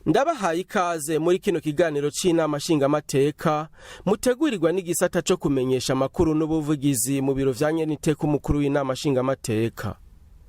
Ndabahaye ikaze muri kino kiganiro c'Inama Nshingamateka mutegurirwa n'igisata co kumenyesha amakuru n'ubuvugizi mu biro vya Nyeniteka umukuru w'Inama Nshingamateka.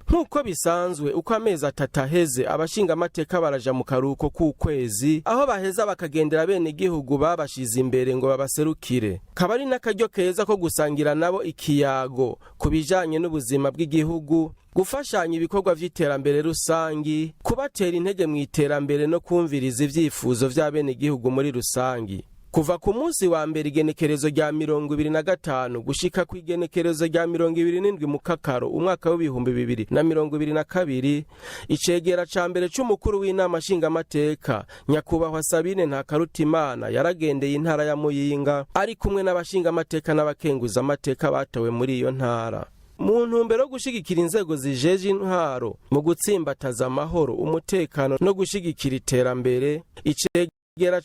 Nkuko bisanzwe uko amezi atatu aheze abashingamateka baraja mu karuhuko k'ukwezi aho baheza bakagendera bene igihugu babashize imbere ngo babaserukire. Kabari n'akaryo keza ko gusangira nabo ikiyago kubijanye n'ubuzima bw'igihugu, gufashanya ibikorwa vy'iterambere rusangi, kubatera intege mu iterambere no kumviriza ivyifuzo vya bene igihugu muri rusangi. Kuva ku munsi wa mbere igenekerezo rya 25 gushika ku igenekerezo rya 27 Mukakaro umwaka w'2022 icegera ca mbere c'umukuru w'Inama Nshingamateka nyakubahwa Sabine Ntakarutimana yaragendeye intara ya Muyinga ari kumwe n'abashingamateka n'abakenguza amateka batowe muri iyo ntara. Mu ntumbero yo gushigikira inzego zijeje intwaro mu gutsimbataza amahoro, umutekano no gushigikira iterambere, Ikiganiro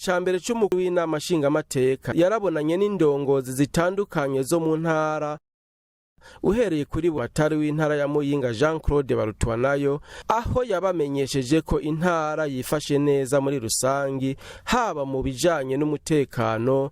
ca mbere c'umukuru w'Inama Nshingamateka yarabonanye n'indongozi zitandukanye zo mu ntara, uhereye kuri Buhatari w'intara ya Muyinga Jean Claude Barutwanayo, aho yabamenyesheje ko intara yifashe neza muri rusangi, haba mu bijanye n'umutekano,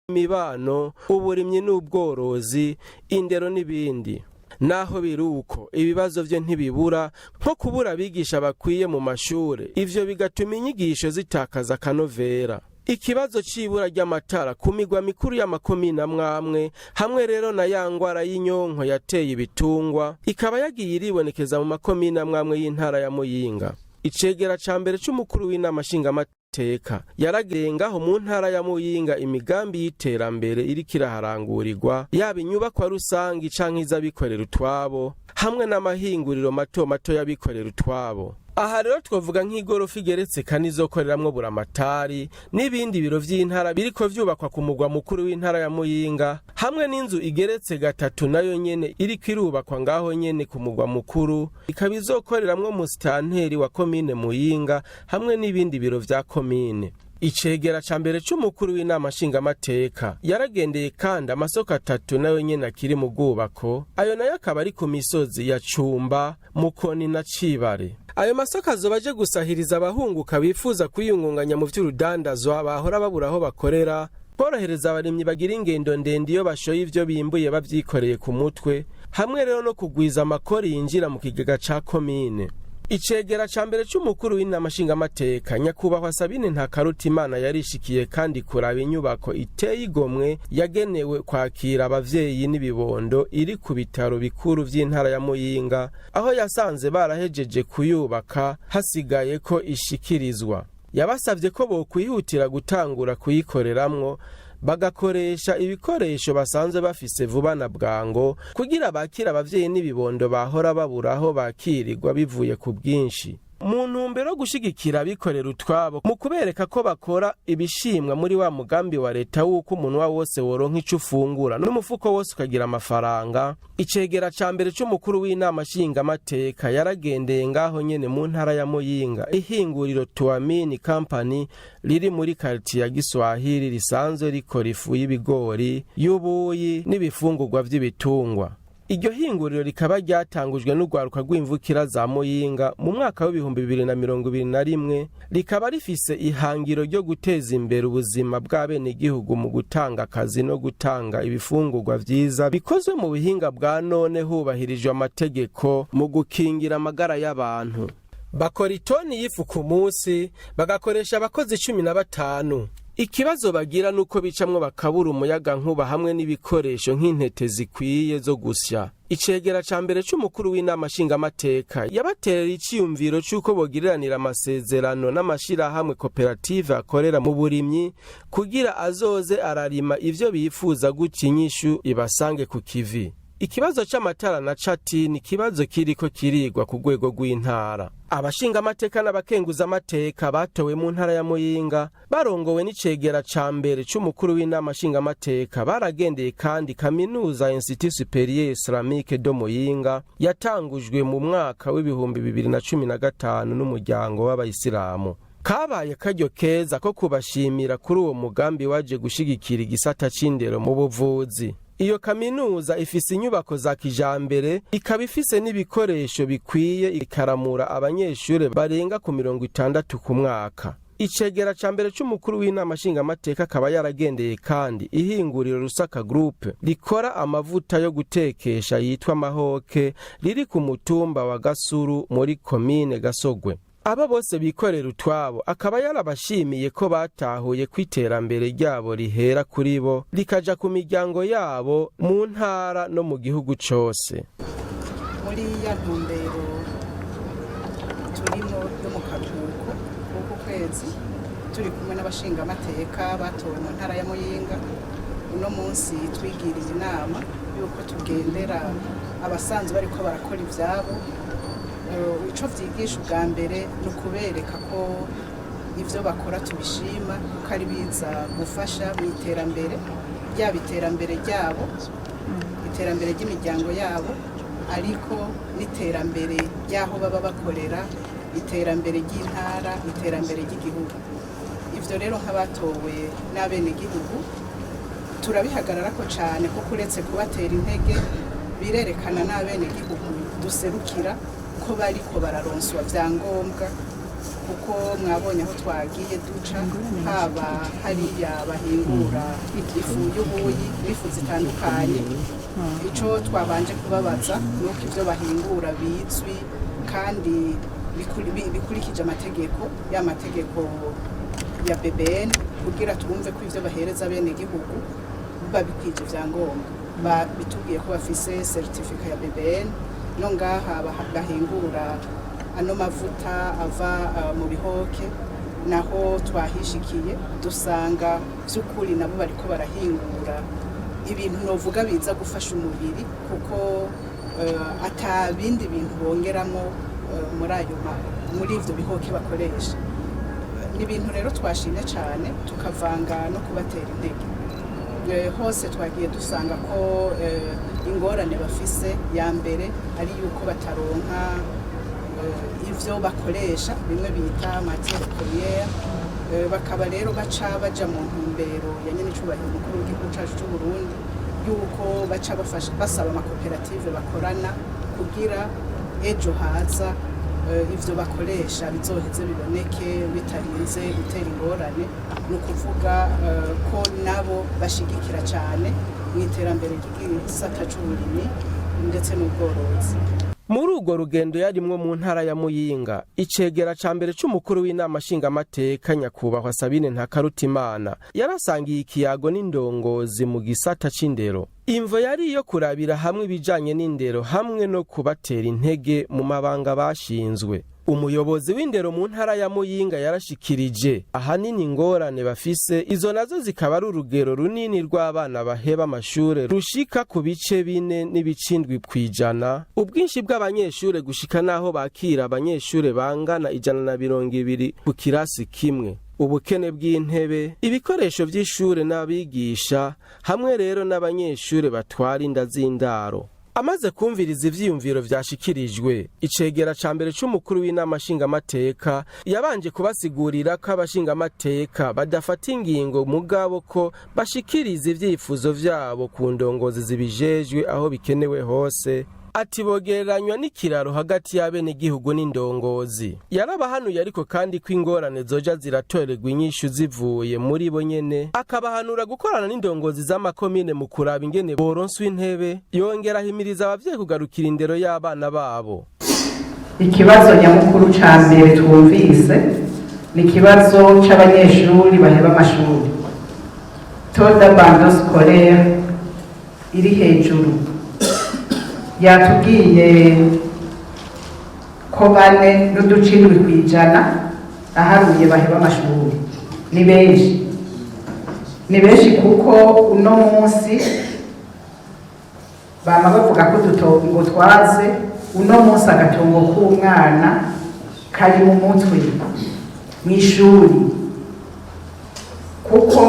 imibano, uburimyi n'ubworozi, indero n'ibindi. Naho biruko ibibazo vyo ntibibura, nko kubura abigisha bakwiye mu mashure, ivyo bigatuma inyigisho zitakaza kanovera. Ikibazo c'ibura ry'amatara ku migwa mikuru y'amakomine amwamwe, hamwe rero na ya ngwara y'inyonko yateye ibitungwa ikaba yagiye iribonekeza mu makomine amwamwe y'intara ya Muyinga. Icegera ca mbere c'umukuru w'Inama Nshingamateka yaragengaho mu ntara ya Muyinga imigambi y'iterambere iriko iraharangurirwa, yaba inyubakwa rusangi canke iz'abikorera utwabo, hamwe n'amahinguriro mato mato y'abikorera utwabo. Aha rero twovuga nk'igorofa igeretse kane izokoreramwo buramatari n'ibindi biro vy'intara biriko vyubakwa ku mugwa mukuru w'intara ya Muyinga, hamwe n'inzu igeretse gatatu nayo nyene iriko irubakwa ngaho nyene ku mugwa mukuru, ikaba izokoreramwo musitanteri wa komine Muyinga hamwe n'ibindi biro vya komine. Icegera ca mbere c'umukuru w'Inama Nshingamateka yaragendeye kandi amasoko atatu nayo nyene akiri mu bwubako, ayo nayo akaba ari ku misozi ya Cumba, Mukoni na Cibare. Ayo masoko azobaje gusahiriza abahunguka bifuza kwiyungunganya mu vy'urudandazwa bahora babura aho bakorera, korohereza abarimyi bagira ingendo ndende iyo bashoye ivyo bimbuye bavyikoreye ku mutwe, hamwe rero no kugwiza amakori yinjira mu kigega ca komine. Icegera ca mbere c'umukuru w'Inama Nshingamateka nyakubahwa Sabine Ntakarutimana yarishikiye kandi kuraba inyubako iteye igomwe yagenewe kwakira abavyeyi n'ibibondo iri ku bitaro bikuru vy'intara ya Muyinga, aho yasanze barahejeje kuyubaka hasigaye ko ishikirizwa. Yabasavye ko bokwihutira gutangura kuyikoreramwo, bagakoresha ibikoresho basanzwe bafise vuba na bwango kugira bakira abavyeyi n'ibibondo bahora baburaho bakirirwa bivuye ku bwinshi. Mu ntumbero yo gushigikira abikorera utwabo mu kubereka ko bakora ibishimwa muri wa mugambi wa leta wuko umunwa wose woronka ico ufungura n'umufuko wose ukagira amafaranga, icegera ca mbere c'umukuru w'Inama Nshingamateka yaragendeye ngaho nyene mu ntara ya Muyinga ihinguriro Tuamini Company riri muri quartier ya Giswahili risanzwe rikora ifu y'ibigori, y'ubuyi n'ibifungurwa vy'ibitungwa. Iryo hinguriro rikaba ryatangujwe n'urwaruka rw'imvukira za Muyinga mu mwaka w'2021, rikaba rifise ihangiro ryo guteza imbere ubuzima bw'abene igihugu mu gutanga akazi no gutanga ibifungurwa vyiza bikozwe mu buhinga bwa none hubahirijwe amategeko mu gukingira amagara y'abantu. Bakora itoni y'ifu ku munsi, bagakoresha abakozi 15. Ikibazo bagira nuko bicamwo bakabura umuyaga nkuba hamwe n'ibikoresho nk'intete zikwiye zo gusya. Icegera ca mbere c'umukuru w'Inama Nshingamateka yabaterera iciyumviro c'uko bogiriranira amasezerano n'amashirahamwe koperative akorera mu burimyi kugira azoze ararima ivyo bifuza gutya inyishu ibasange ku kivi. Ikibazo c'amatara na cati ni kibazo kiriko kirigwa ku rwego rw'intara. Abashingamateka n'abakenguza amateka batowe mu ntara ya Muyinga barongowe n'icegera ca mbere c'umukuru w'Inama Nshingamateka baragendeye kandi kaminuza Institut Supérieur Islamique de Muyinga yatangujwe mu mwaka w'2015 n'umuryango w'abayisilamu. Kabaye karyo keza ko kubashimira kuri uwo mugambi waje gushigikira igisata c'indero mu buvuzi. Iyo kaminuza ifise inyubako za kijambere, ikaba ifise n'ibikoresho bikwiye, ikaramura abanyeshure barenga ku 60 ku mwaka. Icegera ca mbere c'umukuru w'inama nshingamateka akaba yaragendeye kandi ihinguriro Rusaka Group rikora amavuta yo gutekesha yitwa Mahoke riri ku mutumba wa Gasuru muri komine Gasogwe. Aba bose bikorera utwabo akaba yarabashimiye ko batahuye kwiterambere ryabo rihera kuri bo rikaja ku miryango yabo mu ntara no mu gihugu cose. Muri ya ntumbero turimo yo mu karuhuko kuko kwezi turi kumwe n'abashingamateka batowe mu ntara ya Muyinga, uno munsi twigiriye inama yuko tugendera abasanzwe bariko barakora ivyabo. Ico vyigisha ubwa mbere ni ukubereka ko ivyo bakora tubishima, ko ari biza gufasha mu iterambere ryabo, iterambere ryabo, iterambere ry'imiryango yabo, ariko n'iterambere ry'aho baba bakorera, iterambere ry'intara, iterambere ry'igihugu. Ivyo rero nk'abatowe n'abenegihugu turabihagararako cane, kuko uretse kubatera intege birerekana n'abenegihugu duserukira ko bariko bararonswa vyangombwa, kuko mwabonye aho twagiye duca, haba hariya bahingura ifu y'ubuyi n'ifu zitandukanye. Ico twabanje kubabaza nuko ivyo bahingura bizwi kandi bikurikije amategeko, y'amategeko ya BBN, kugira twumve ko ivyo bahereza bene gihugu babikwije vyangombwa. Bitubwiye ko bafise certificat ya BBN, no ngaha bahingura ano mavuta ava mu bihoke, naho twahishikiye dusanga vy'ukuri nabo bariko barahingura ibintu novuga biza gufasha umubiri, kuko ata bindi bintu bongeramo muri ivyo bihoke bakoresha. Ni ibintu rero twashimye cane, tukavanga no kubatera intege. Hose twagiye dusanga ko ingorane bafise ya mbere ari yuko bataronka ivyo bakoresha, bimwe bita matière première. Bakaba rero baja mu ntumbero ya nyene icubahiro umukuru w'igihugu cacu c'u Burundi, yuko baca basaba amakoperative bakorana kugira ejo haza ivyo bakoresha bizoheze biboneke bitarinze gutera ingorane. Ni ukuvuga ko nabo bashigikira cane mu iterambere ry'igisata c'uburimyi ndetse n'ubworozi. Muri urwo rugendo yarimwo mu ntara ya Muyinga, icegera ca mbere c'umukuru w'inama nshingamateka nyakubahwa Sabine Ntakarutimana yarasangiye ikiyago n'indongozi mu gisata c'indero. Imvo yari iyo kurabira hamwe ibijanye n'indero hamwe no kubatera intege mu mabanga bashinzwe. Umuyobozi w'indero mu ntara ya Muyinga yarashikirije ahanini ingorane bafise, izo nazo zikaba ari urugero runini rw'abana baheba amashure rushika ku bice 4.7%, ubwinshi bw'abanyeshure gushika naho bakira abanyeshure bangana 120 ku kirasi kimwe, ubukene bw'intebe, ibikoresho vy'ishure n'abigisha, hamwe rero n'abanyeshure batwara inda z'indaro. Amaze kumviriza ivyiyumviro vyashikirijwe, icegera ca mbere c'umukuru w'inama nshingamateka yabanje kubasigurira ko abashingamateka badafata ingingo mugabo ko bashikiriza ivyifuzo vyabo ku ndongozi zibijejwe aho bikenewe hose. Ati bogereranywa n'ikiraro hagati y'abenegihugu n'indongozi. Yarabahanuye ariko kandi ko ingorane zoja ziratorerwa inyishu zivuye muri bo nyene, akabahanura gukorana n'indongozi z'amakomine mu kuraba ingene boronswa intebe, yongera ahimiriza abavyeyi kugarukira indero y'abana babo. Ikibazo nyamukuru ca mbere twumvise ni ikibazo c'abanyeshuri baheba amashuri. Taux d'abandon scolaire iri hejuru. Yatubwiye ko 4.7% aharuye baheba amashuri. Ni benshi kuko uno munsi bama bavuga ko dutongo twaze, uno munsi agatongo k'umwana kari mu mutwe mw'ishuri, kuko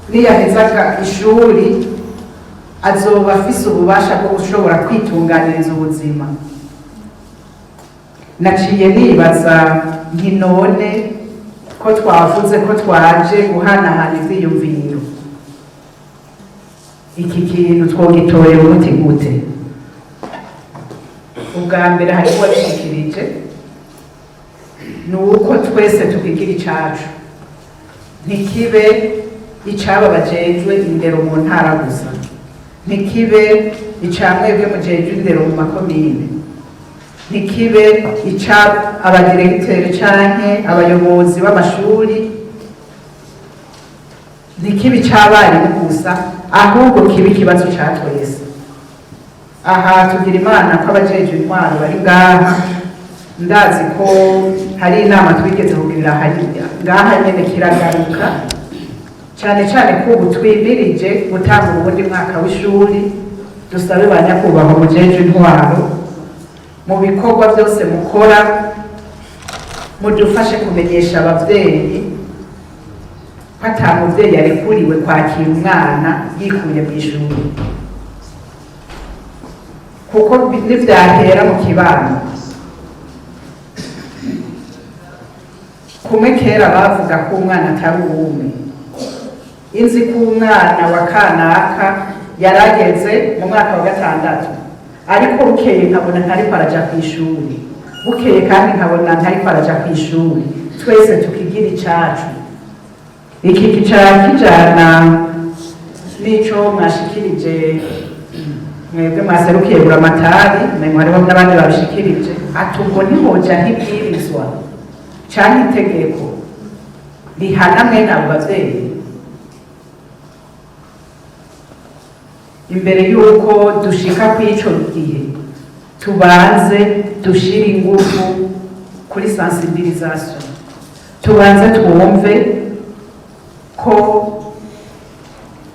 niyahezaga ishuri azoba afise ububasha bwo gushobora kwitunganiriza ubuzima. Naciye nibaza nti none ko twavuze ko twaje guhanahana ivyiyumviro, iki kintu twogitorera umuti gute? Ubwa mbere hari uwabishikirije ni uko twese tukigira icacu, ntikibe icaba bajejwe indero mu ntara gusa, ntikibe icamwebwe mujejwe indero mu makomine, ntikibe ica abadiregiteri canke abayobozi b'amashuri, ntikibe ic'abarimu gusa, ahubwo kibe ikibazo ca twese. Aha tugira Imana ko abajejwe intwaro bari ngaha, ndazi ko hari inama twigeze kugirira hariya ngaha nyene kiragaruka, cane cane ko ubu twimirije gutanga ubundi mwaka w'ishuri. Dusabe ba nyakubahwa mujejwe intwaro, mu bikorwa byose mukora mudufashe kumenyesha abavyeyi ko ata muvyeyi arekuriwe kwakira umwana yikuye mu ishuri, kuko nivyahera mu kibano. Kumwe kera bavuga ko umwana atari uwume, inzi ko umwana wa kanaka yarageze mu mwaka wa 6, ariko bukeye nkabona ntariko araja kw'ishuri, bukeye kandi nkabona ntariko araja kw'ishuri. Twese tukigira icacu. Iki kicara kijana n'ico mwashikirije mwebwe mwaserukiye buramatari, mwe hariho n'abandi babishikirije, ati ubwo ntihoja nk'ibwirizwa canke itegeko rihana mwene abo bavyeyi imbere y'uko dushika kw'ico gihe tubanze dushire ingufu kuri sensibilisation, tubanze twumve ko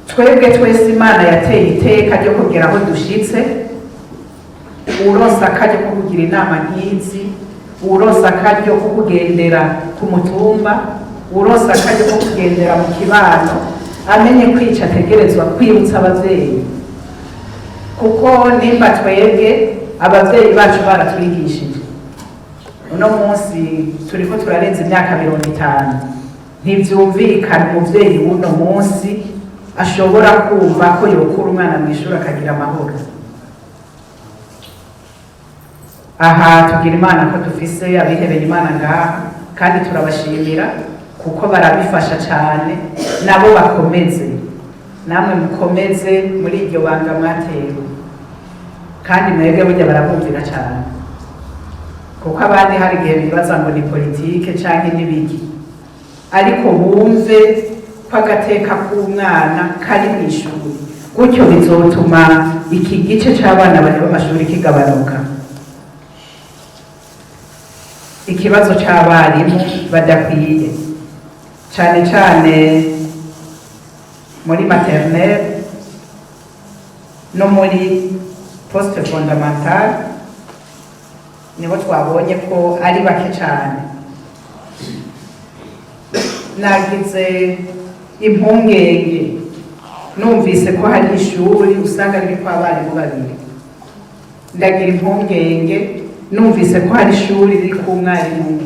twebwe twese Imana yateye iteka ryo kugera aho dushitse. Uronsa akaryo ko kugira inama nk'izi, uronsa akaryo ko kugendera ku mutumba, uronsa akaryo ko kugendera mu kibano, amenye kwica ategerezwa kwibutsa abavyeyi, kuko nimba twebwe abavyeyi bacu baratwigishije, uno munsi turiko turarenza imyaka 50, ntivyumvikana umuvyeyi w'uno munsi ashobora kumva ko yokura umwana mw'ishuri akagira amahoro. Aha tugira Imana ko dufise abihebeye Imana ngaha, kandi turabashimira kuko barabifasha cane. Nabo bakomeze, namwe mukomeze muri iryo banga mwatewe, kandi mwebwe burya barabumvira cane, kuko abandi hari igihe bibaza ngo ni politike canke n'ibiki, ariko bumve ko agateka k'umwana kari mw'ishuri, gutyo bizotuma iki gice c'abana bari b'amashuri kigabanuka. Ikibazo c'abarimu badakwiye, cane cane muri maternelle no muri poste fondamentale, niho twabonye ko ari bake cane. Nagize impungenge numvise ko hari ishuri usanga ririko abarimu 2, ndagira impungenge numvise ko hari ishuri ririko umwarimu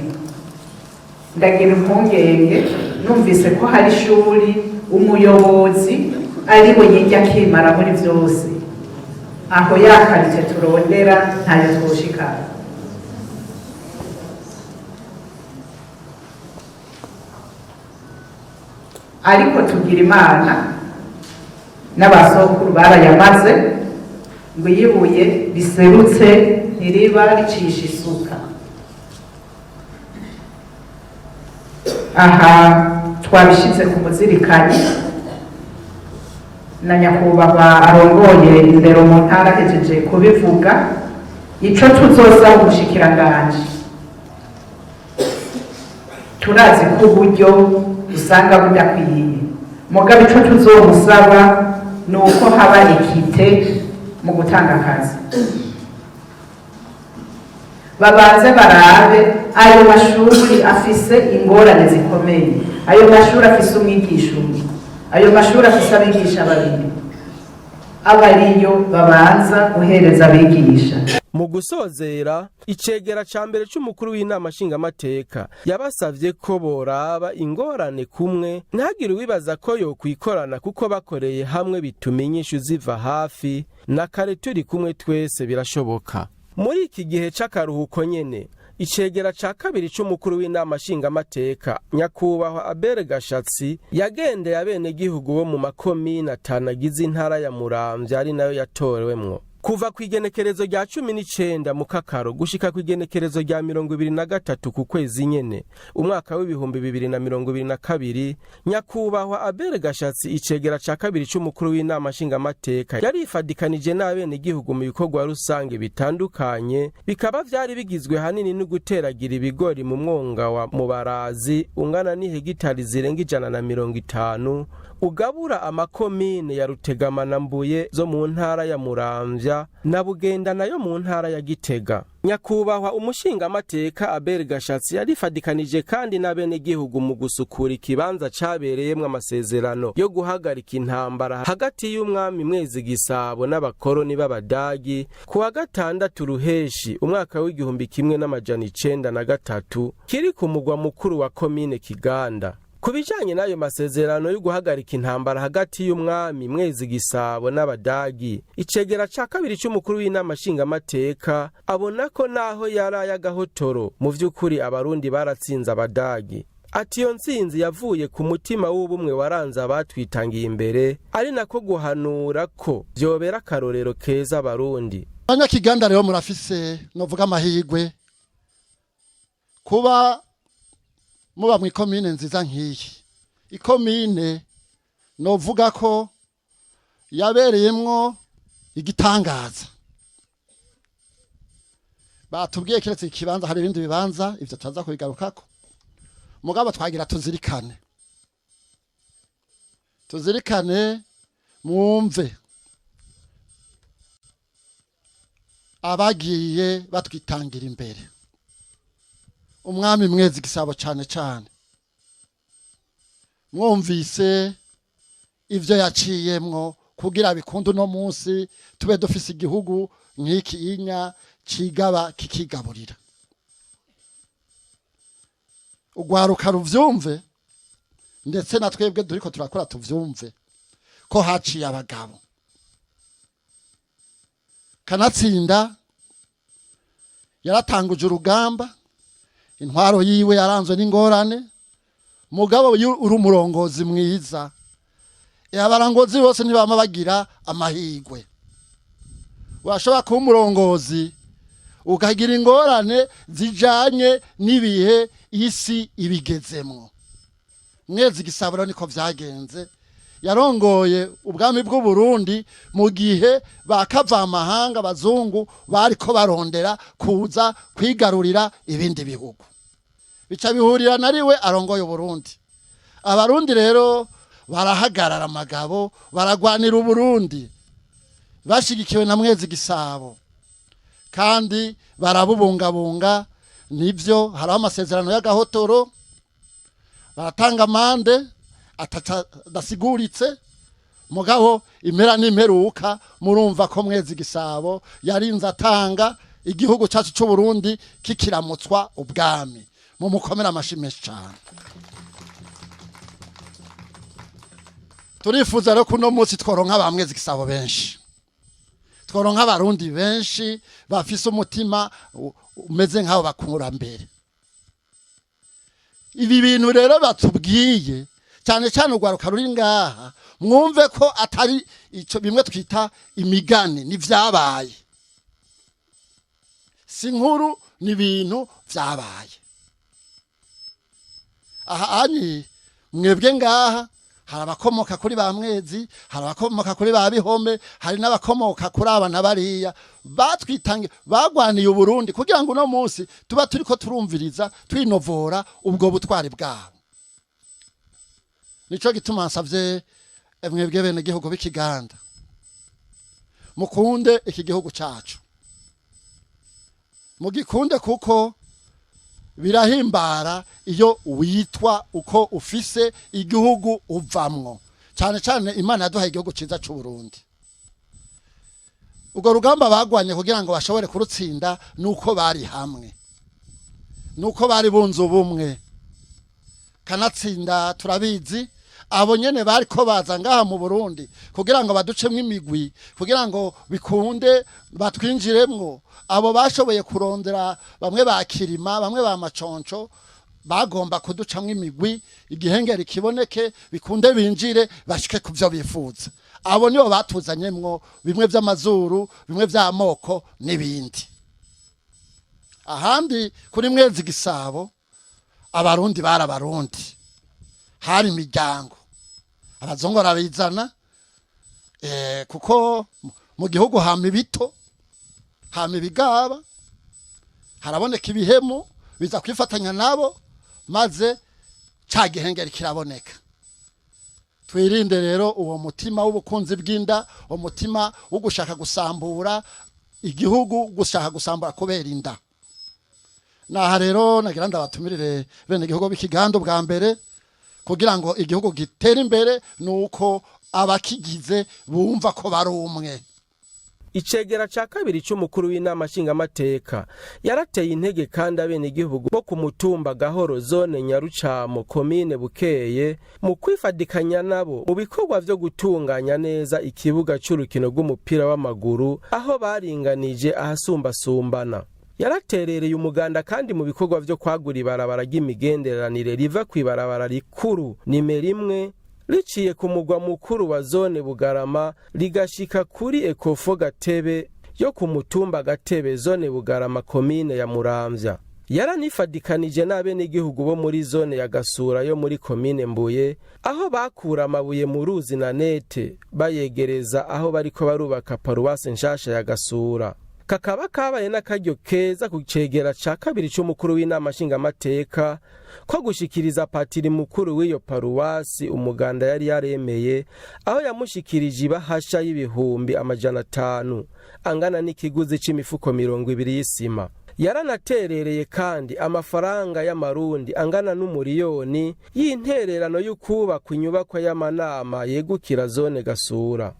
1, ndagira impungenge numvise ko hari ishuri umuyobozi ari we yijya akimara muri vyose. Aho yakarite turondera ntayo twoshikana. Ariko tugira Imana n'abasokuru barayamaze ngo iyibuye biserutse ntiriba ricisha isuka. Aha twabishize ku muzirikanye, na nyakubahwa arongoye indero mu ntara ahejeje kubivuga, ico tuzoza ubushikiranganje. Turazi ko uburyo usanga budakwiye, mugabe ico tuzomusaba ni uko haba ekite mu gutanga akazi. Babanze barabe ayo mashuri afise ingorane zikomeye, ayo mashuri afise umwigisha umwe, ayo mashuri afise abigisha 2, abariyo babanza guhereza abigisha. mu gusozera icegera ca mbere c'umukuru w'inama nshingamateka yabasavye ko boraba ingorane kumwe ntihagire uwibaza ko yokwikorana kuko bakoreye hamwe bituma inyishu ziva hafi na kare turi kumwe twese birashoboka. Muri iki gihe c'akaruhuko nyene icegera ca kabiri c'umukuru w'inama nshingamateka nyakubahwa Abel Gashatsi yagendeye abenegihugu bo mu makomine atanu agize intara ya Muramvya ari nayo yatorewemwo. Kuva kw'igenekerezo rya 19 Mukakaro gushika kw'igenekerezo rya 23 ku kwezi nyene umwaka w'ibihumbi 2022 nyakubahwa Abel Gashatsi icegera ca kabiri c'umukuru w'inama nshingamateka yarifadikanije n'abenegihugu mu bikorwa rusange bitandukanye bikaba vyari bigizwe hanini no guteragira ibigori mu mwonga wa Mubarazi ungana n'ihegitari zirenga 150 ugabura amakomine ya Rutegama na Mbuye zo mu ntara ya Muramvya na Bugenda nayo mu ntara ya Gitega. Nyakubahwa umushingamateka Abel Gashatsi yarifadikanije kandi n'abenegihugu mu gusukura ikibanza cabereyemwo amasezerano yo guhagarika intambara hagati y'umwami Mwezi Gisabo n'abakoroni b'Abadagi ku wa 6 Ruheshi umwaka w'igihumbi kimwe n'amajana 93 kiri ku mugwa mukuru wa komine Kiganda. Kubijanye n'ayo masezerano yo guhagarika intambara hagati y'umwami Mwezi Gisabo n'Abadagi icegera ca kabiri c'umukuru w'inama nshingamateka abona ko naho yari agahotoro mu vy'ukuri abarundi baratsinze Abadagi. Ati iyo ntsinzi yavuye ku mutima w'ubumwe waranze abatwitangiye imbere ari nako guhanura ko vyobera akarorero keza Abarundi. Abanyakiganda rero murafise novuga amahigwe kuba muba mw'ikomine nziza nk'iyi. Ikomine novuga ko yabereyemwo igitangaza. Batubwiye kiretse ikibanza hari ibindi bibanza ivyo tutaza kubigarukako. Mugabo twagira tuzirikane mwumve abagiye batwitangira imbere. Umwami Mwezi Gisabo cane mwumvise ivyo yaciyemwo kugira bikundu no munsi tube dufise igihugu nk'iki inya cigaba kikigaburira. Ugwaruka ruvyumve ndetse na twebwe duriko turakora tuvyumve ko haciye abagabo. Kanatsinda yaratanguje urugamba, intwaro yiwe yaranzwe n'ingorane, mugabo uri umurongozi mwiza. Abarongozi bose ntibama bagira amahigwe. Washobora kuba umurongozi ukagira ingorane zijanye n'ibihe isi ibigezemwo. Mwezi Gisabo niko vyagenze. Yarongoye ubwami bw'u Burundi mu gihe bakava amahanga bazungu bariko barondera kuza kwigarurira ibindi bihugu. Bica bihurira nariwe arongoye Burundi. Abarundi rero barahagarara amagabo baragwanira Burundi bashigikiwe na Mwezi Gisabo kandi barabubungabunga. Nivyo hari amasezerano y'agahotoro baratanga amande atadasiguritse, mugabo impera n'imperuka murumva ko Mwezi Gisabo yarinze atanga igihugu cyacu cy'u Burundi kikiramutswa ubwami. Mu mukomera amashimeshi cyane. Turifuza rero kuno munsi tworonka ba Mwezi Gisabo benshi, tworonka abarundi benshi bafise umutima umeze nk'aho bakura mbere. Ibi bintu rero batubwiye cyane cyane ugwaruka ruri ngaha mwumve ko atari ico bimwe twita imigani n'ivyabaye, si nkuru ni ibintu vyabaye. Aha ani mwebwe ngaha hari abakomoka kuri ba Mwezi, hari abakomoka kuri ba Bihome, hari n'abakomoka kuri abana bariya batwitange bagwaniye Burundi kugira ngo no munsi tuba turiko turumviriza twinovora ubwo butwari bwabo. Nico gituma nsavye mwebwe bene gihugu b'Ikiganda mukunde iki gihugu cacu, mugikunde kuko birahimbara iyo witwa uko ufise igihugu uvamwo. Cyane cyane Imana yaduhaye igihugu ciza cy'u Burundi. ubwo rugamba bagwanye kugira ngo bashobore kurutsinda nuko bari hamwe, nuko bari bunze ubumwe. Kanatsinda turabizi abo nyene bari ko baza ngaha mu Burundi kugira ngo baducemwe imigwi, kugira ngo bikunde batwinjiremwo. Abo bashoboye kurondera bamwe bakirima, bamwe ba maconco, bagomba kuducamwe imigwi, igihengeri kiboneke, bikunde binjire bashike kuvyo bifuza. Abo nibo batuzanyemwo bimwe vy'amazuru, bimwe vy'amoko n'ibindi. Ahandi kuri Mwezi Gisabo abarundi barabarundi, hari imiryango abazongora bizana kuko mu gihugu hama ibito, hama ibigaba, haraboneka ibihemu biza kwifatanya nabo, maze ca gihengeri kiraboneka. Twirinde rero uwo mutima w'ubukunzi bw'inda, umutima wo gushaka gusambura igihugu, gushaka gusambura kubera inda. Naha rero nagira ndabatumirire bene igihugu b'Ikiganda bwa mbere, kugira ngo igihugu gitere imbere nuko abakigize bumva ko bari umwe. Icegera ca kabiri c'umukuru w'Inama Nshingamateka yarateye intege kandi abene igihugu bo ku mutumba Gahoro, zone Nyarucamo, komine Bukeye, mu kwifadikanya nabo mu bikorwa vyo gutunganya neza ikibuga c'urukino rw'umupira w'amaguru aho baringanije ahasumbasumbana. Yaraterereye umuganda kandi mu bikorwa vyo kwagura ibarabara ry'imigenderanire riva kw'ibarabara rikuru nimero 1 riciye ku mugwa mukuru wa zone Bugarama rigashika kuri Ekofo Gatebe yo ku mutumba Gatebe, zone Bugarama, komine ya Muramvya. Yaranifadikanije n'abene igihugu bo muri zone ya Gasura yo muri komine Mbuye aho bakura amabuye mu ruzi na nete bayegereza aho bariko barubaka paruwase nshasha ya Gasura. Kakaba kabaye n'akaryo keza ku cegera ca kabiri c'umukuru w'Inama Nshingamateka ko gushikiriza patiri mukuru w'iyo paruwasi umuganda yari yaremeye, aho yamushikirije ibahasha y'ibihumbi 500 angana n'ikiguzi c'imifuko 20 y'isima. Yaranaterereye kandi amafaranga y'amarundi angana n'umuriyoni y'intererano y'ukubaka inyubako y'amanama yegukira zone Gasura.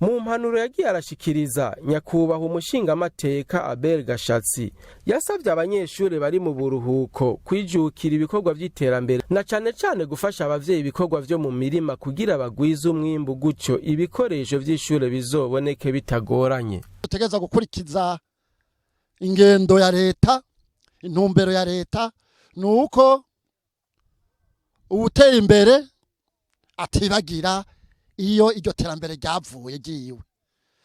Mu mpanuro yagiye arashikiriza, nyakubahwa umushingamateka Abel Gashatsi yasavye abanyeshuri bari mu buruhuko kwijukira ibikorwa vy'iterambere na cane cane gufasha abavyeyi ibikorwa vyo mu mirima kugira bagwize umwimbu, gutyo ibikoresho vy'ishure bizoboneke bitagoranye. Tutegeza gukurikiza ingendo ya leta, intumbero ya leta nuko ubuteye imbere atibagira iyo iryo terambere ryavuye giwe,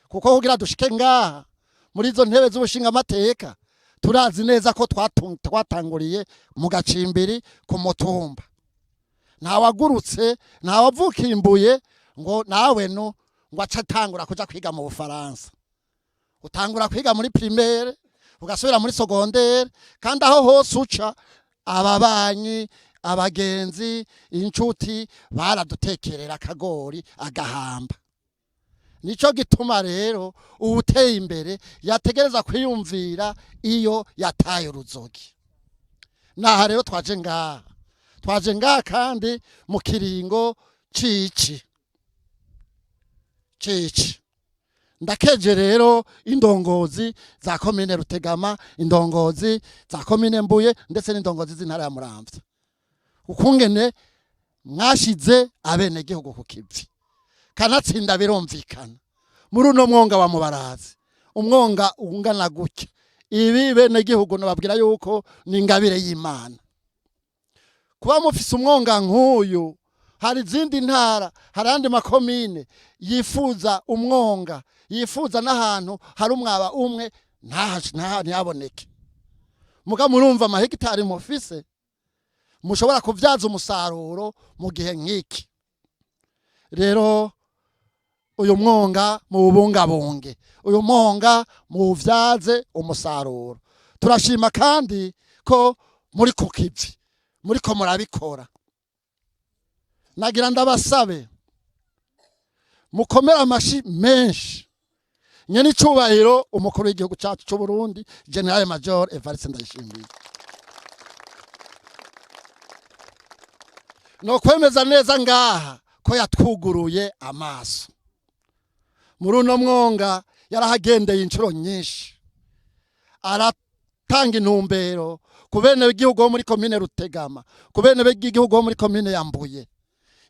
kuko kugira dushike ngaha muri izo ntebe z'ubushingamateka turazi neza ko twatanguriye mu gacimbiri ku mutumba. Ntawagurutse, ntawavukimbuye ngo nawe no ngo acatangura kuja kwiga mu Bufaransa. Utangura kwiga muri primaire ugasubira muri secondaire, kandi aho hose uca ababanyi, abagenzi, inshuti baradutekerera akagori agahamba. Nico gituma rero ubuteye imbere yategereza kwiyumvira iyo yataye uruzogi. Naha rero twaje ngaha kandi mu kiringo cici. Ndakeje rero indongozi za komine Rutegama, indongozi za komine Mbuye, ndetse n'indongozi z'intara ya Muramvya, ukungene mwashize abene gihugu ku kivi. Kanatsinda birumvikana muri uno mwonga wa Mubarazi, umwonga ungana gutya, ibi bene gihugu nababwira yuko ni ingabire y'Imana. Kuba mufise umwonga nk'uyu, hari izindi ntara, hari andi makomine yifuza umwonga, yifuza n'ahantu hari umwaba umwe ntiyaboneke. Muga murumva amahegitari mufise mushobora kuvyaza umusaruro mu gihe nk'iki. Rero uyu mwonga mu bungabunge, uyu mwonga mu vyaze umusaruro. Turashima kandi ko muri ku kivi, muri ko murabikora. Nagira ndabasabe mukomera amashi menshi nyene icubahiro umukuru w'igihugu cyacu cy'u Burundi, General Major Evariste Ndayishimiye. No kwemeza neza ngaha ko yatwuguruye amaso muri uno mwonga yarahagendeye inshuro nyinshi aratanga intumbero ku bene b'igihugu bo muri komine Rutegama, ku bene b'igihugu bo muri komine Yambuye,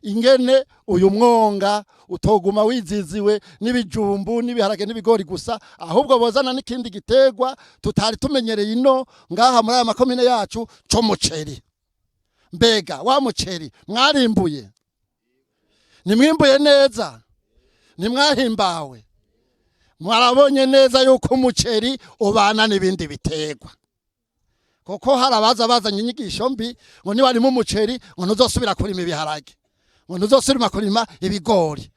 ingene uyu mwonga utoguma wiziziwe n'ibijumbu n'ibiharage n'ibigori gusa, ahubwo bozana n'ikindi gitegwa tutari tumenyereye ino ngaha muri aya makomine yacu co muceri. Mbega wa muceri mwarimbuye? Nimwimbuye neza? Nimwahimbawe? Mwarabonye neza yuko umuceri ubana n'ibindi bitegwa? Kuko harabaza bazanye inyigisho mbi ngo niba ari mu muceri ngo ntuzosubira kurima ibiharage, ngo ntuzosubira kurima ibigori.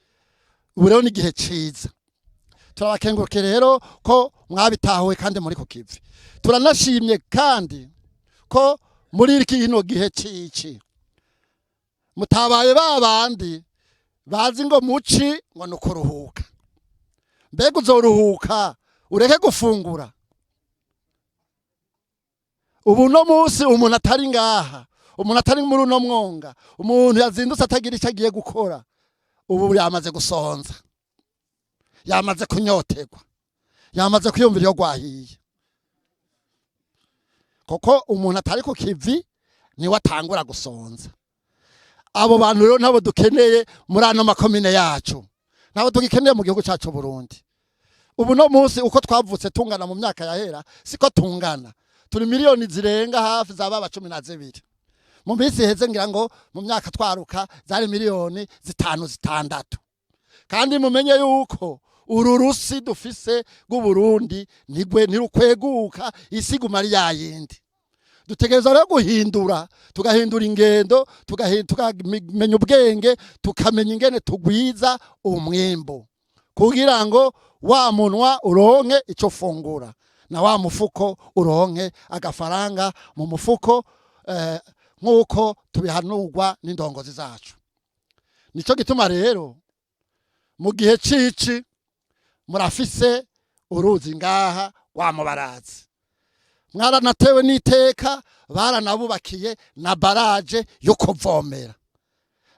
Ubu rero ni igihe ciza, turabakenguruke rero ko mwabitahuwe kandi muri ku kivi. Turanashimye kandi ko muri kino gihe cici mutabaye babandi bazi ngo muci ngo nukuruhuka. Mbega uzoruhuka ureke gufungura? Ubu no munsi umuntu atari ngaha, umuntu atari muri uno mwonga, umuntu yazindutse atagira icyo agiye gukora, ubu yamaze gusonza, yamaze kunyotegwa, yamaze kwiyumvira iyo gwahiye. Koko umuntu atari ku kivi niwe atangura gusonza. Abo bantu rero nabo dukeneye muri ano makomine yacu, nabo tugikeneye mu gihugu cyacu Burundi. Ubu no munsi uko twavutse tungana mu myaka yahera siko tungana, turi miliyoni zirenga hafi za baba 12. Mu minsi heze ngira ngo mu myaka twaruka zari miliyoni 5-6. Kandi mumenye yuko uru rusi dufise rw'u Burundi nigwe nirukweguka isiguma ari yayindi. Dutegereza rero guhindura, tugahindura ingendo, tukamenya ubwenge, tukamenya ingene tugwiza umwimbo kugira ngo wa munwa uronke ico fungura na wa mufuko uronke agafaranga mu mufuko, nk'uko tubihanurwa n'indongozi zacu. Nico gituma rero mu gihe cici murafise uruzi ngaha wa Mubarazi, mwaranatewe n'iteka, baranabubakiye na baraje yo kuvomera.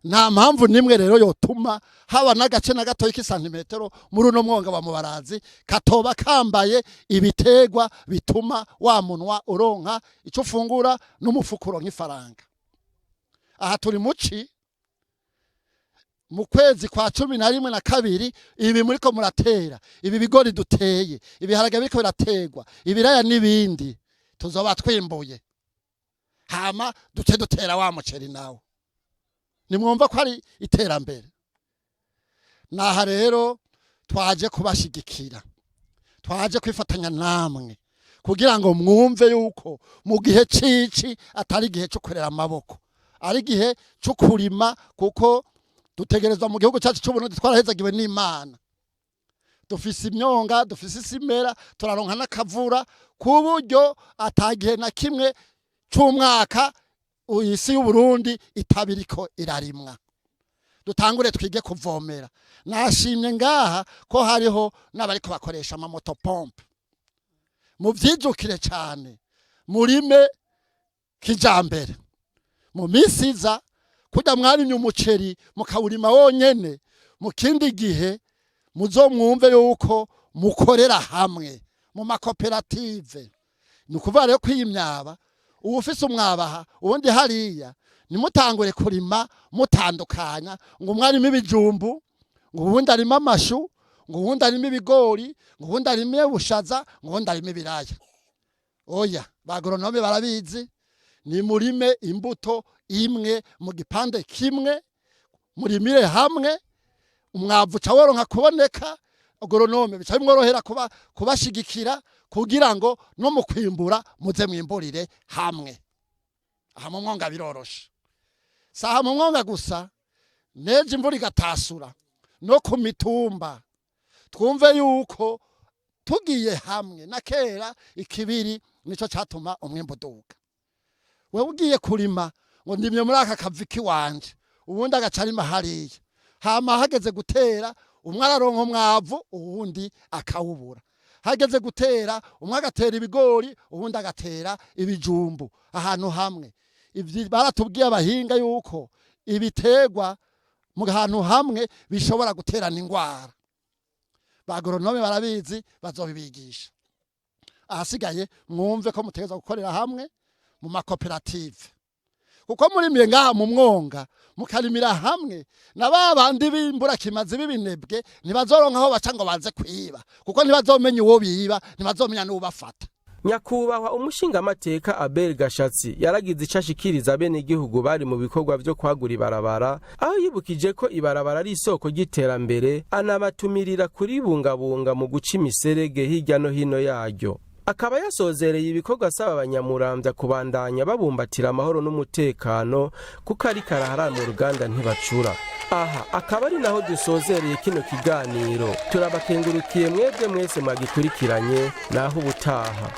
Nta mpamvu nimwe rero yotuma haba n'agace na gato y'isantimetero muri uno mwonga wa Mubarazi katoba kambaye ibitegwa bituma wa munwa uronka ico ufungura n'umufuko uronka ifaranga. Aha turi muci mu kwezi kwa 11 na 2, ibi muriko muratera, ibi bigori duteye, ibiharage biriko birategwa, ibiraya n'ibindi tuzoba twimbuye, hama duce dutera wa muceri nawo. Nimwumva ko ari iterambere. Naha rero twaje kubashigikira, twaje kwifatanya namwe kugira ngo mwumve yuko mu gihe cici atari gihe cyo kurera amaboko, ari gihe cyo kurima, kuko dutegerezwa mu gihugu cyacu cy'Uburundi twarahezagiwe n'Imana. Dufise imyonga, dufise isimera, turaronka n'akavura ku buryo atagihe na kimwe cy'umwaka isi y'Uburundi itabiriko irarimwa. Dutangure twige kuvomera. Nashimye ngaha ko hariho n'abariko bakoresha amamoto pompe. Muvyijukire cyane, murime kijambere. Mu misiza kuja mwarimye umuceri mukawurima wonyene, mu kindi gihe muzomwumve yuko mukorera hamwe mu makoperative. Nukuvuga rero kwimyaba, uwufise umwabaha ubundi hariya, nimutangure kurima mutandukanya, ngo mwarimo ibijumbu, ngo ubundi arimo amashu, ngo ubundi arimo ibigori, ngo ubundi arimo ubushaza, ngo ubundi arimo ibiraya. Oya, bagoronome barabizi, ni murime imbuto imwe mu gipande kimwe, murimire hamwe, umwavu caworonka kuboneka, agoronome bica bimworohera kubashigikira kugira ngo no mu kwimbura muze mwimburire hamwe. Aha mu mwonga biroroshe. Saha mu mwonga gusa, neje imvura igatasura no ku mitumba. Twumve yuko tugiye hamwe, na kera ikibiri nico catuma umwimbo uduga. Wewe ugiye kurima ngo ndimye muri aka kaviki wanje, ubundi agacarima hariya, hama hageze gutera umwe araronka umwavu uwundi akawubura, hageze gutera umwe agatera ibigori uwundi agatera ibijumbu ahantu hamwe. Ivyo baratubwiye abahinga yuko ibitegwa mu hantu hamwe bishobora guterana ingwara. ba agoronome barabizi bazobibigisha. Ahasigaye mwumve ko mutegeza gukorera hamwe mu makoperative, kuko muri mwe ngaha mu mwonga mukarimira hamwe na babandi bimbura kimazi bibinebwe ntibazoronka aho baca ngo baze kwiba, kuko ntibazomenya uwo biba, ntibazomenya n'ubafata. Nyakubahwa umushingamateka Abel Gashatsi yaragize icashikiriza bene igihugu bari mu bikorwa vyo kwagura ibarabara, aho yibukije ko ibarabara ari isoko ry'iterambere, anabatumirira kuribungabunga mu guca imiserege hirya no hino yaryo. Akaba yasozereye ibikorwa asaba abanyamuramvya kubandanya babumbatira amahoro n'umutekano, kuko ari karahara mu ruganda ntibacura. Aha akaba ari naho dusozereye kino kiganiro. Turabakengurukiye mwebwe mwese mwagikurikiranye, naho ubutaha.